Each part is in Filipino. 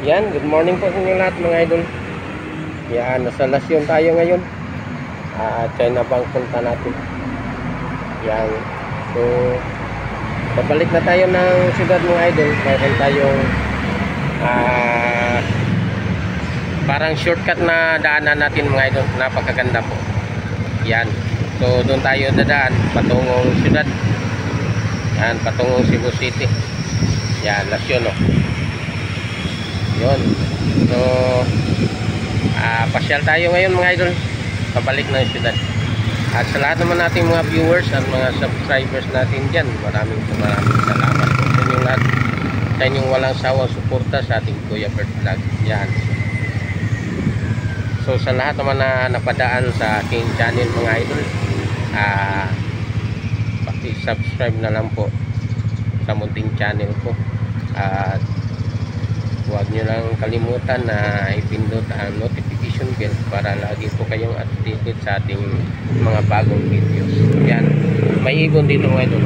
Yan, good morning po sa inyo lahat mga idol. Yan, nasa Lasyon tayo ngayon. China Bank punta natin. Yan. So, pabalik na tayo ng siyudad mga idol. Mayroon tayong parang shortcut na daanan natin mga idol. Napakaganda po. Yan. So, doon tayo dadaan patungong siyudad. Yan, patungong Cebu City. Yan, Lasyon oh. Yun. So, pasyal tayo ngayon mga idol. Pabalik ng siyudad. At sa lahat naman nating mga viewers at mga subscribers natin dyan, maraming salamat po sa inyong lahat, sa inyong walang sawang suporta sa ating Kuya Bert Vlog. Yan. So sa lahat naman na napadaan sa aking channel mga idol, paki-subscribe na lang po sa munting channel ko. At huwag nyo lang kalimutan na ipindot ang notification bell para lagi po kayong updated sa ating mga bagong videos. Yan, may ibon dito mga idol.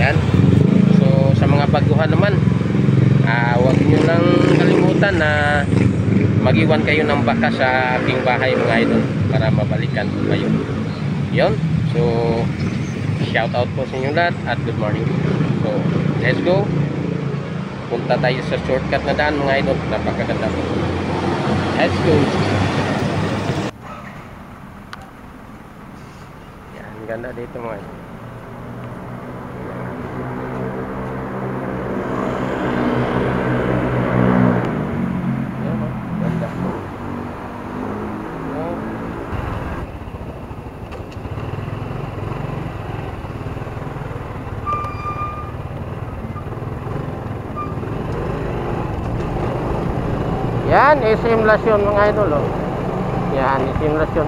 Yan. So sa mga baguhan naman, huwag nyo lang kalimutan na mag-iwan kayo ng baka sa aking bahay mga idol para mabalikan po kayo. Yun. So shout out po sa inyo lahat at good morning. So, let's go. Punta tayo sa shortcut na daan mga idol. Napakaganda po. Let's go. Yan, ganda dito mga idol. Yan, ganda. Yan, SM Lasyon mga idol oh. Yan, SM Lasyon.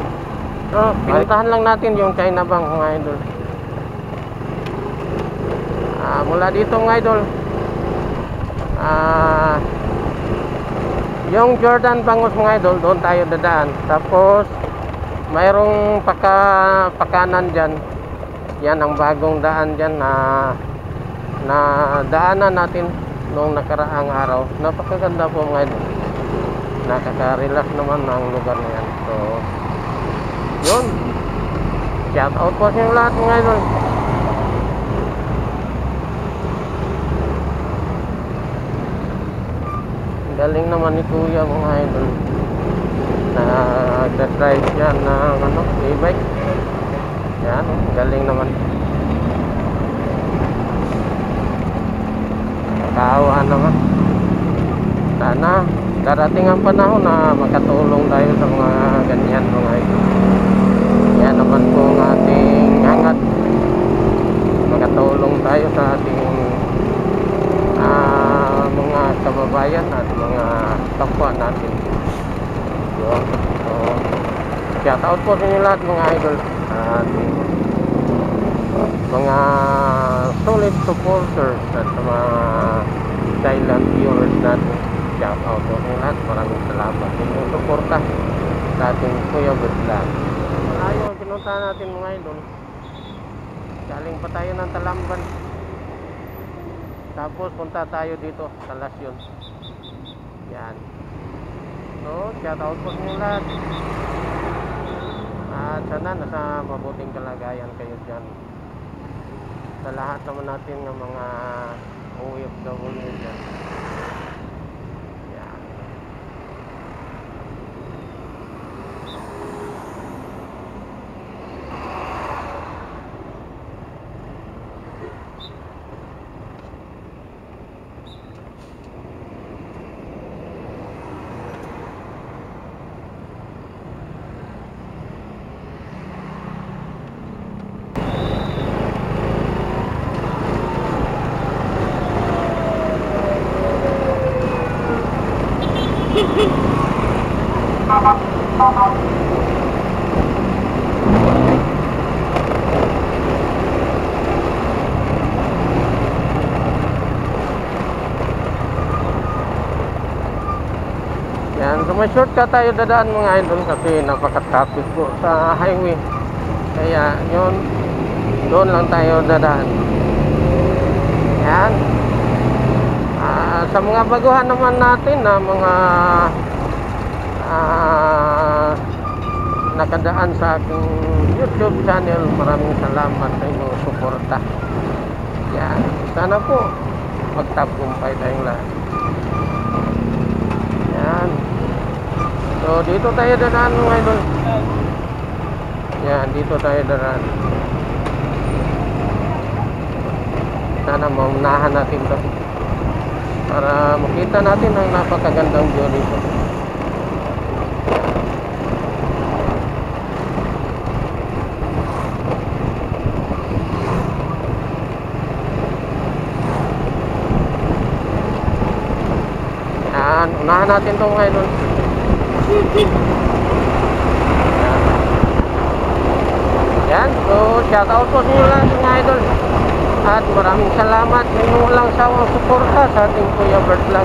So, pinuntahan lang natin yung China Bank mga idol. Mula dito mga idol, yung Jordan Bangus mga idol, doon tayo dadaan. Tapos mayroong pakanan dyan. Yan ang bagong daan dyan na daanan natin noong nakaraang araw. Napakaganda po mga idol. Nakaka-relax naman ang lugar na yan. So, yun. Shout out po sa inyo lahat mga idol. Galing naman ni Kuya mga idol. Nag-drive yan ng e-bike. Yan, galing naman. Nakakaawa naman. Sana darating ang panahon na makatulong tayo sa mga ganyan mga idol. Yan naman po ang ating hangat, makatulong tayo sa ating mga kababayan at mga kapwa natin. So, shout out po sa inyo lahat mga idol at mga solid supporters at mga silent viewers natin. Shout out po sa lahat. Maraming salamat sa inyong suporta sa ating Kuya Bert Vlog. Malayo ang pinuntahan natin mga idol. Galing pa tayo ng Talamban. Tapos punta tayo dito sa Lasyon. Yan. So, shout out po sa inyo lahat. At sana nasa mabuting kalagayan kayo dyan. Sa lahat naman natin ng mga OFW dyan. Yan, so may shortcut tayo dadaan mga idol kasi napaka-traffic po sa highway. Kaya yun, doon lang tayo dadaan. Yan. sa mga baguhan naman natin na mga nakadaan sa aking YouTube channel, maraming salamat sa inyong suporta. Yan, sana po magtagumpay tayong lahat. Yan. So dito tayo dadaan mga idol. Yan, dito tayo dadaan. Sana maunahan natin to para makita natin ang napakagandang view dito. Yan, unahan natin to mga idol. Yan, so shout out po sa inyo lahat mga idol. At maraming salamat sa inyong walang sawang suporta sa ating Kuya Bert Vlog.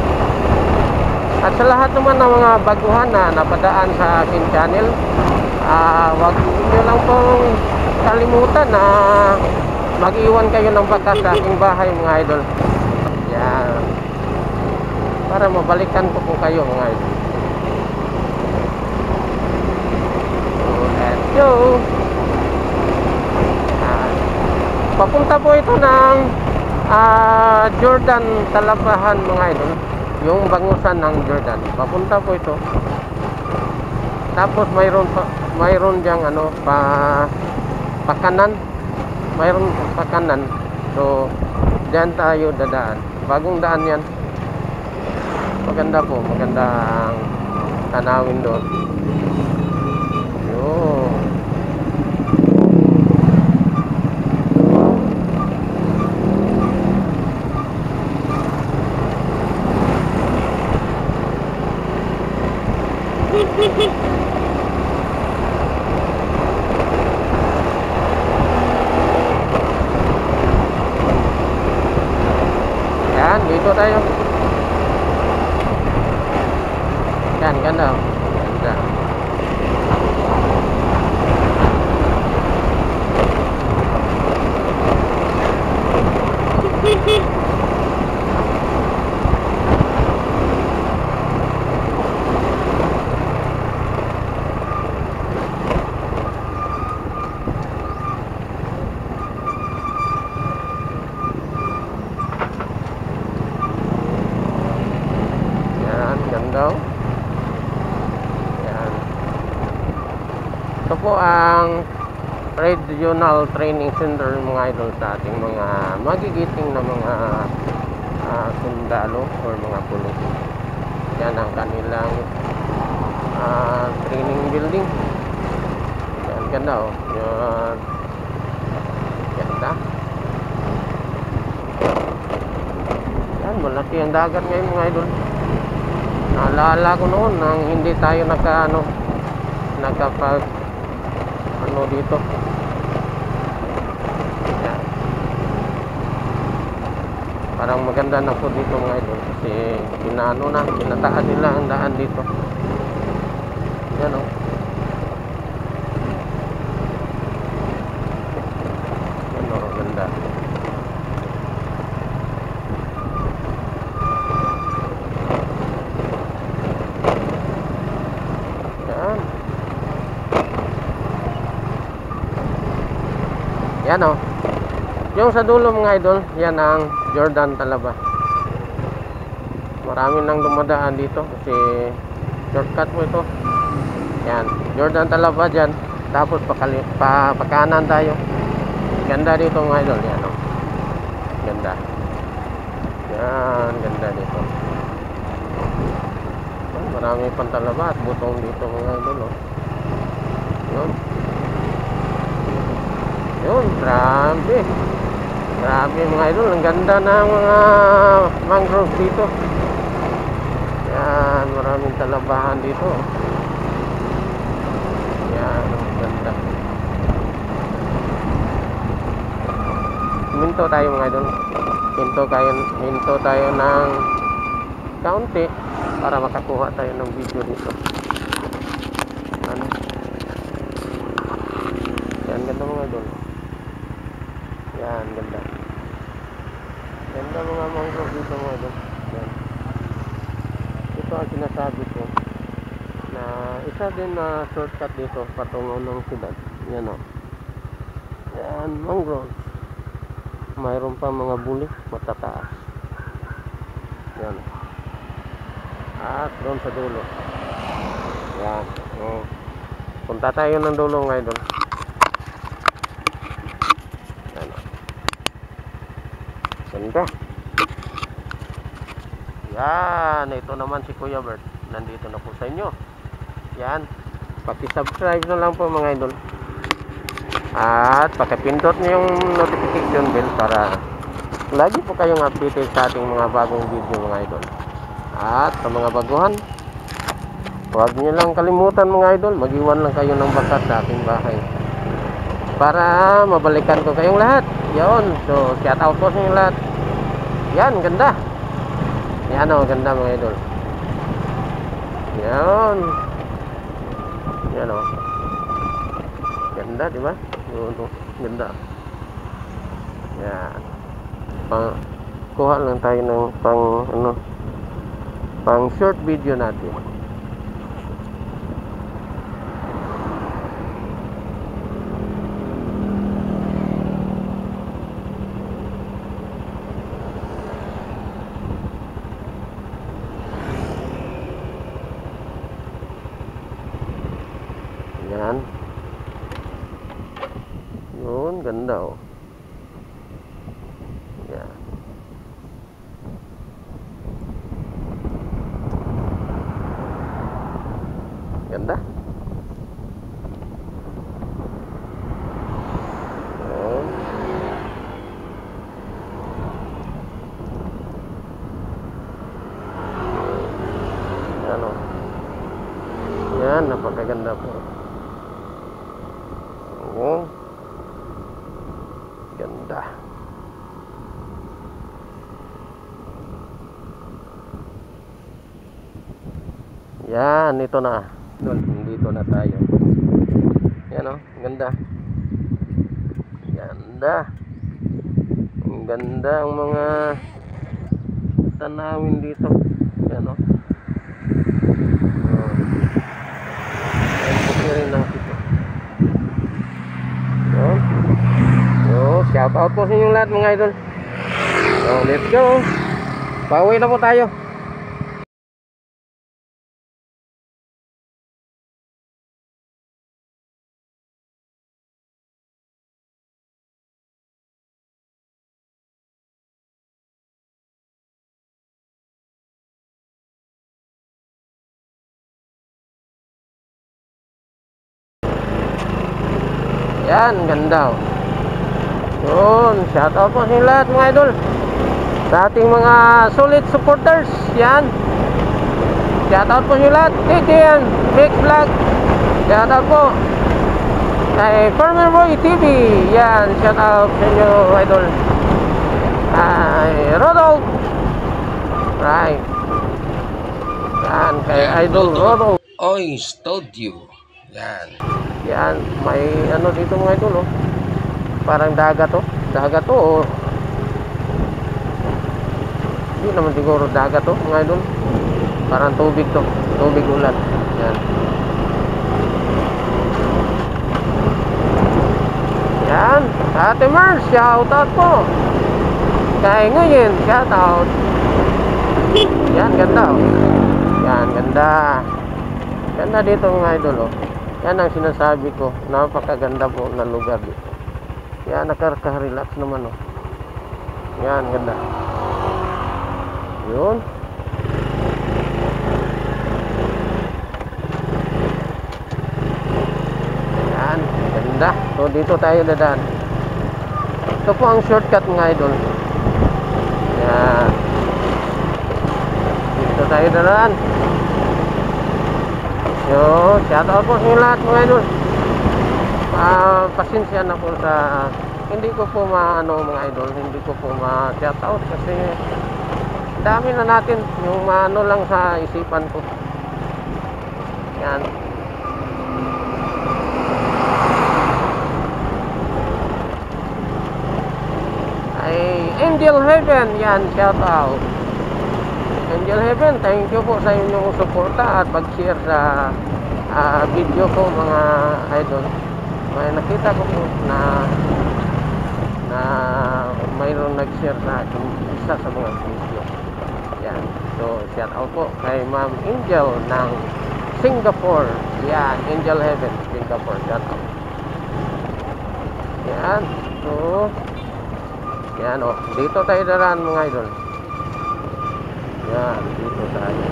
At sa lahat naman ng mga baguhan na napadaan sa aking channel, wag niyo lang pong kalimutan na mag-iwan kayo ng bakas sa aking bahay mga idol. Yan, para mabalikan ko po kayo mga idol. So let's go. Papunta po ito ng Jordan Talabahan mga idol. Yung bangusan ng Jordan. Papunta po ito. Tapos mayroon diyang ano pakanan. Mayroon pakanan. So diyan tayo dadaan. Bagong daan yan. Maganda po, maganda ang tanawin doon. Yun. Yan, dito tayo. Yan, ganda. Ganda. Yan. Ito po ang Regional Training Center mga idol sa ating mga magigiting na mga sundalo or mga pulis. Yan ang kanilang training building. Yan, ganda oh. Yan. Ganda. Yan, malaki ang dagat ngayon mga idol. Naalala ko noon nang hindi tayo nakapag dito. Yan. Parang maganda na po dito mga idol kasi pinataan nila ang daan dito. Yan o. Yan o, ganda. Yan o. Yung sa dulo mga idol, yan ang Jordan Talaba. Marami nang dumadaan dito kasi shortcut po ito. Yan, Jordan Talaba dyan. Tapos pakanan tayo. Ganda dito mga idol. Yan o. Ganda. Yan, ganda dito. Yan, marami pang talaba at butong dito mga idol o. Yun. Yun, grabe. Grabe mga idol, ang ganda ng mga mangrove dito. Yan, maraming talabahan dito. Yan, ang ganda. Minto tayo mga idol. Minto tayo ng kaunti para makakuha tayo ng video dito. Ano? Yan, ganda mga idol. Yan, ganda. Ganda mga mangrove dito mga idol. Yan. ito ang sinasabi ko na isa din na shortcut dito patungo ng siyudad. Yan o. Yan, mangroves. Mayroon pa mga buli matataas. Yan. At doon sa dulo. Yan. O. Punta tayo ng dulo ngayon doon. Yan. Ganda. Yan. Ito naman si Kuya Bert. Nandito na po sa inyo. Yan. Paki-subscribe na lang po mga idol. At pakipindot niyo yung notification bell para lagi po kayong updated sa ating mga bagong video mga idol. At sa mga baguhan, huwag niyo lang kalimutan mga idol, mag-iwan lang kayo ng bakat sa ating bahay para mabalikan ko kayong lahat. Yun, so shout out po sa inyo lahat. Yan, ganda. Yan o, ganda mga idol. Yan. Yan o. Ganda, di ba? Ganda. Yan. Kuha lang tayo ng pang short video natin. Yan. Yun, ganda oh. Yan. Ganda. Oh. Yan oh. Yan, napakaganda po. Oh. Ganda. Yan, ito na. Dito na tayo. Yan o, ganda. Ganda. Ang ganda ang mga tanawin dito. Yan o. Ayan po rin ang dito. Shout out po sa inyong lahat mga idol. So let's go. Pauwi na po tayo. Yan, ganda. Yun, shout out po sa inyong lahat mga idol. Sa ating mga solid supporters. Yan. Shout out po sa inyong lahat. Yan, Mix Vlog. Shout out po kay Farmer Boy TV. Yan, shout out sa inyo idol. Kay Rodolph. Right. Yan, kay Idol Rodolph Oy Studio. Yan. Yan, may ano dito mga idol oh. Parang dagat oh. Dagat to oh. Hindi naman siguro dagat to mga idol. Parang tubig to. Tubig ulat. Yan. Yan. Ate Mars, shout out po. Kay Nguyen, shout out. Yan, ganda oh. Yan, ganda. Ganda dito mga idol oh. Yan ang sinasabi ko. Napakaganda po na lugar dito. Yan, nakaka-relax naman oh. Yan, ganda. Yun. Yan, ganda. So dito tayo dadaan. Ito po ang shortcut mga idol. Yan. Dito tayo dadaan. Yo, shout out po sa lahat mga idol. Pasensya na po sa hindi ko po maano mga idol, hindi ko po ma-shout out kasi dami na natin yung maano lang sa isipan ko. Yan. Ay, Angel Heaven, yan, shout out. Angel Heaven, thank you po sa inyong suporta at pag-share sa video ko mga idol. May nakita ko po na mayroong nag-share sa akin isa sa mga video. Yan. So, shout out po kay Ma'am Angel ng Singapore. Yan, Angel Heaven, Singapore. Shout out. Yan. So, yan o. Dito tayo daraan mga idol. Yan, dito tayo.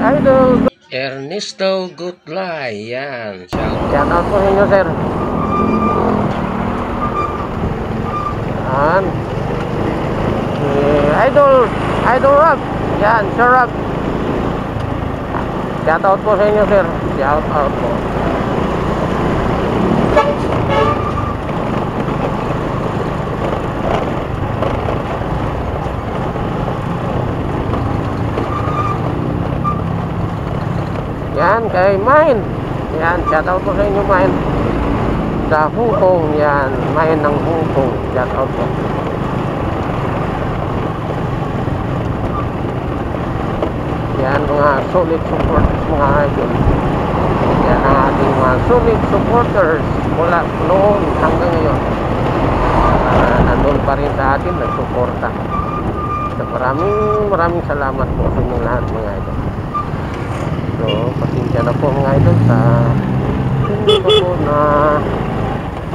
Idol Ernesto Gutlay. Yan. Shout out po ninyo, sir. Yan. Idol Rob. Yan, Sir Rob. Shout out po sa inyo, sir. Shout out po. Yan, kay Mine. Yan, shout out po sa inyo, Mine. Sa Hong Kong, yan. Mine ng Hong Kong. Shout out po. Yan, mga solid supporters, mga idol. Yan ang ating mga solid supporters mula noon hanggang ngayon. Nandun pa rin sa atin, nagsuporta. So, maraming salamat po sa inyong lahat, mga idol. So, pasensya na po mga idol sa hindi ko po na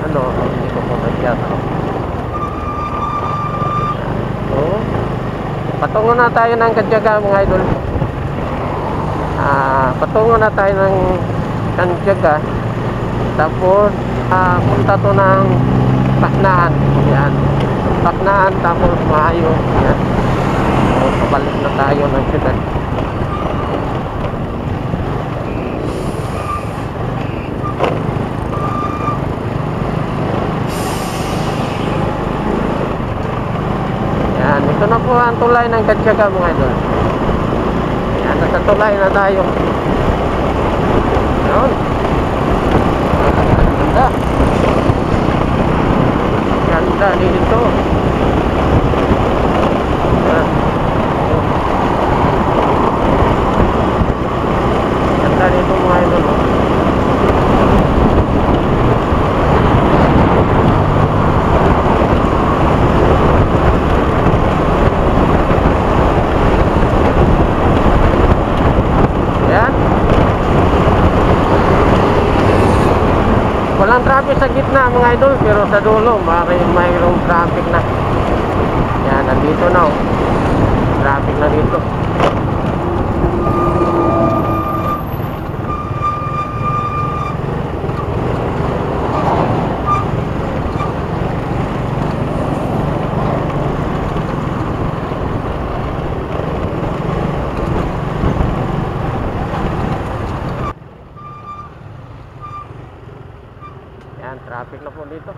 hindi ko po na-chat. So, patungo na tayo ng Kadyaga mga idol. Patungo na tayo ng Kadyaga. Tapos, punta to ng Paknaan. Yan. Paknaan, tapos Maayo. Yan. So, pabalik na tayo ng siyudad. Ito na po ang tulay ng Kadyaga mga idol. Yan, nasa tulay na tayo. Yun. Ganda. Ganda dito. Yan. Ganda dito mga idol. Walang traffic sa gitna mga idol, pero sa dulo mayroong traffic na. Yan, nandito na oh. Traffic na dito. Yan, traffic na po dito.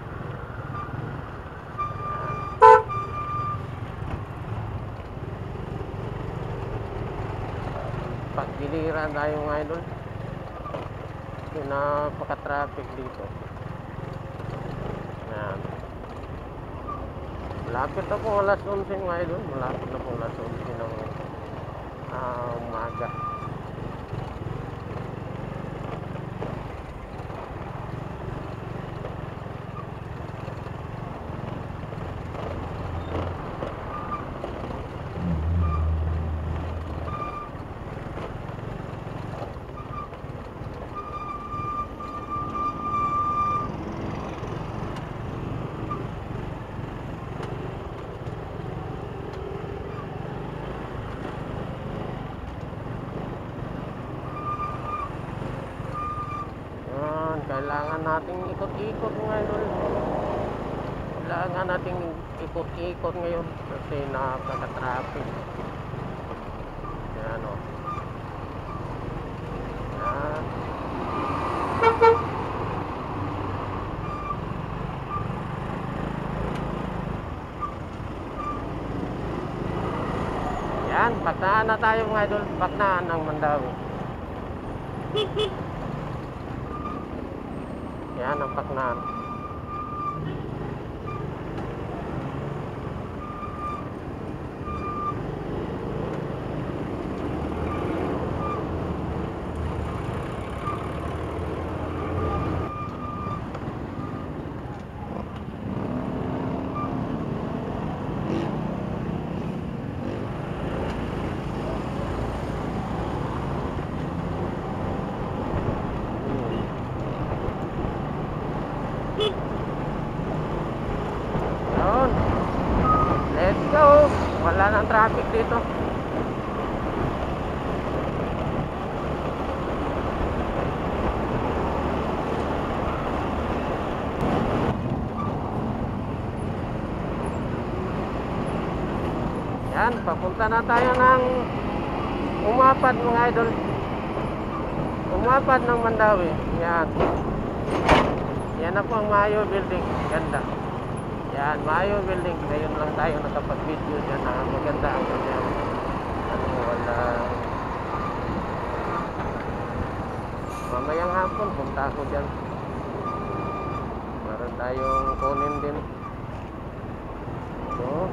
Pagdiliran tayo mga idol. Napaka-traffic dito. Yan. Malapit na po alas 11 mga idol. Malapit na po alas 11 ng umaga. Kailangan nating ikot-ikot ngayon. Kailangan nating ikot-ikot ngayon kasi napaka-traffic. Yan o. Yan. Yan, Paknaan na tayo mga idol. Paknaan ng Mandawi. Yan ang Paknaan. Yun. Let's go. Wala nang traffic dito. Yan, papunta na tayo ng Umapad mga idol. Umapad ng Mandawi. Yan. Yan na po ang Mayo Building. Ganda. Yan, Mayo Building. Ngayon lang tayo nakapag-video dyan na maganda ang kanyang wala. Mamayang hapon, punta ako dyan. Meron tayong kunin din. So,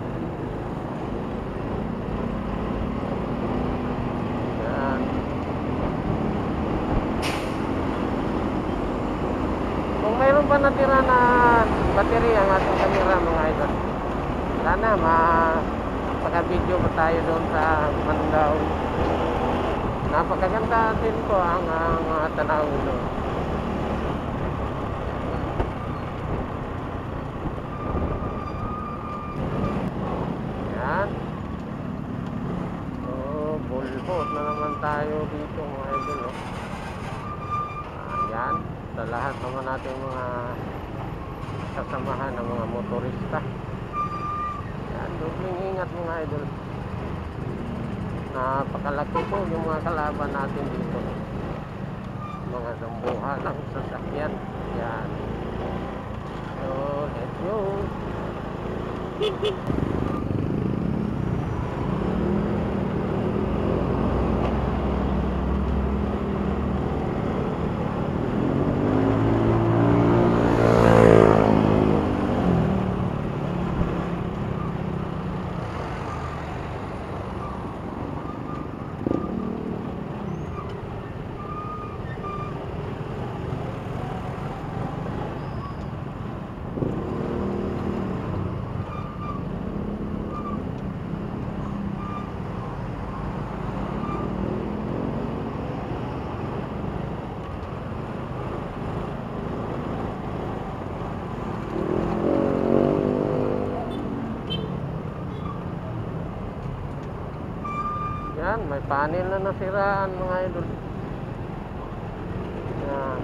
yan. Kung mayroon pa natira na battery ang ating camera mga idol, sana mapaka-video pa tayo doon sa Mandawi. Napakaganda din po ang tanawin doon. Yan. So, bulbot na naman tayo dito mga idol. Yan. Sa lahat naman natin mga kasamahan ng mga motorista. Yan. Dubling ingat mga idol. Napakalaki po yung mga kalaban natin dito. Mga dambuha ng sasakyan. Yan. So, let's go. Yan, may panel na nasiraan mga idol. Yan.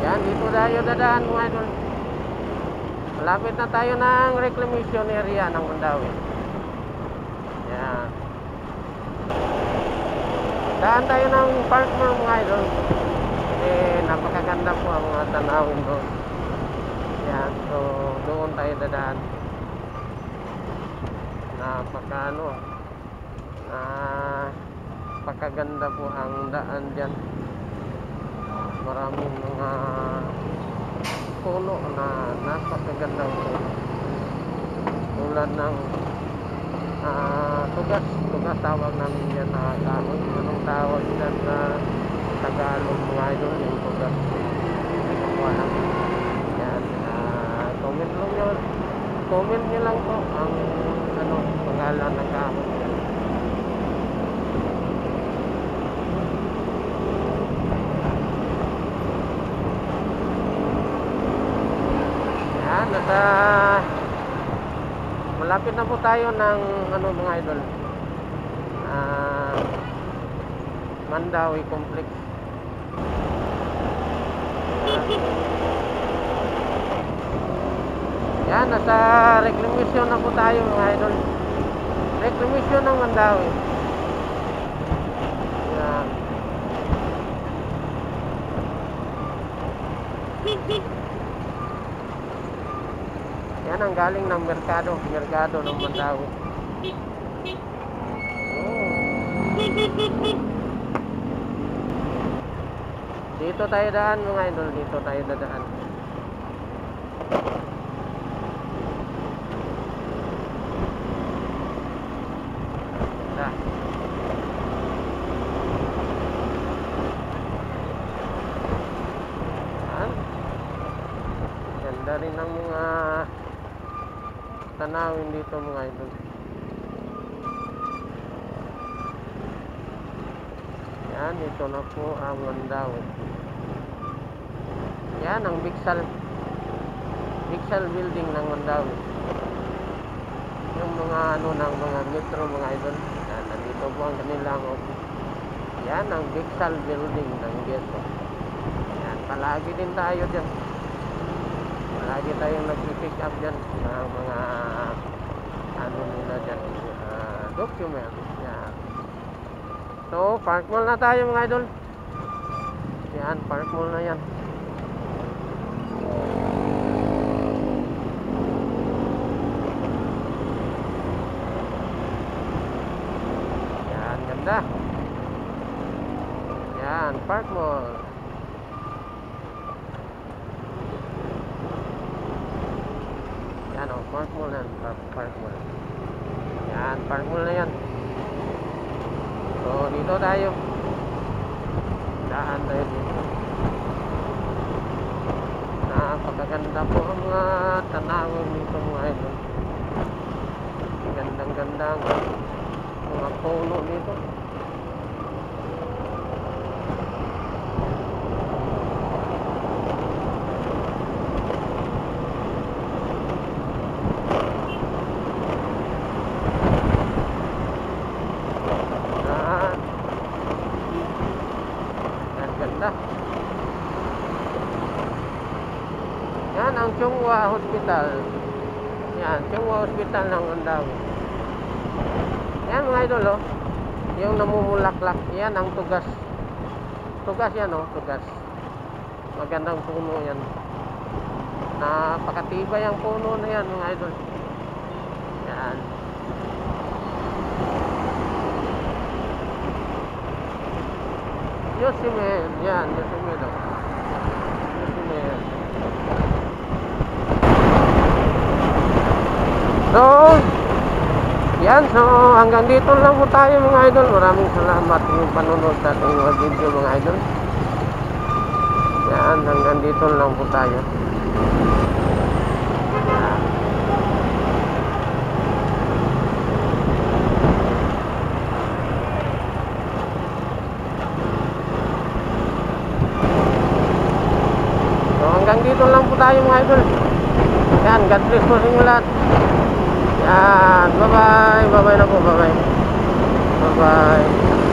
Yan, dito tayo dadaan mga idol. Malapit na tayo ng reclamation area ng Mandawi. Yan. Daan tayo ng partner mga idol. Napakaganda po ang mga tanawin doon. Yan, so doon tayo dadaan. Napakaganda po ang daan dyan. Maraming mga puno na napakaganda po. Tulad ng tugas tawag namin yan na kahoy. Anong tawag dyan sa Tagalog mga idol, yung tugas. Walang comment nyo lang po ang pangalan ng kahoy. Yan, malapit na po tayo ng mga idol, Mandawi Complex. Yan, nasa reclamation na po tayo mga idol. Reclamation ng Mandawi. Yan. Yan ang galing ng merkado ng Mandawi. Dito tayo daan mga idol, dito tayo dadaan. Nah. Yan. Ganda rin ang mga tanawin dito mga idol. Yan, ito na po ang Mandawi. Yan ang Bigsal building ng Mandawi. Yung mga ano ng mga metro mga idol. Yan, nandito po ang kanilang office. Yan ang Bigsal building ng Getto. Yan, palagi din tayo dyan. Palagi tayong nag-pick up dyan ng mga ano nila dyan, document. Yan. So, park mall na tayo mga idol. Yan, park mall na yan. Yan, ganda. Yan, park mall. Yan o, park mall na. Park mall. Yan, park mall na yan. So, dito tayo. Daan tayo dito. Napakaganda po ang mga tanawin dito mga idol. Gandang-gandang mga puno dito. Yan ang Chunghwa Hospital. Yan, Chunghwa Hospital ng Mandawi. Yan mga idol oh. Yung namumulaklak, yan ang tugas. Tugas yan oh, tugas. Magandang puno yan. Napakatibay ang puno na yan mga idol. Yan. Yosemite, yan, Yosemite oh. Yosemite. So, yan. So, hanggang dito lang po tayo mga idol. Maraming salamat yung panonood sa ating mga video mga idol. Yan, hanggang dito lang po tayo. Yan. So, hanggang dito lang po tayo mga idol. Yan, God bless po sa inyo lahat. Yan, bye-bye. Bye-bye na po, bye-bye. Bye-bye.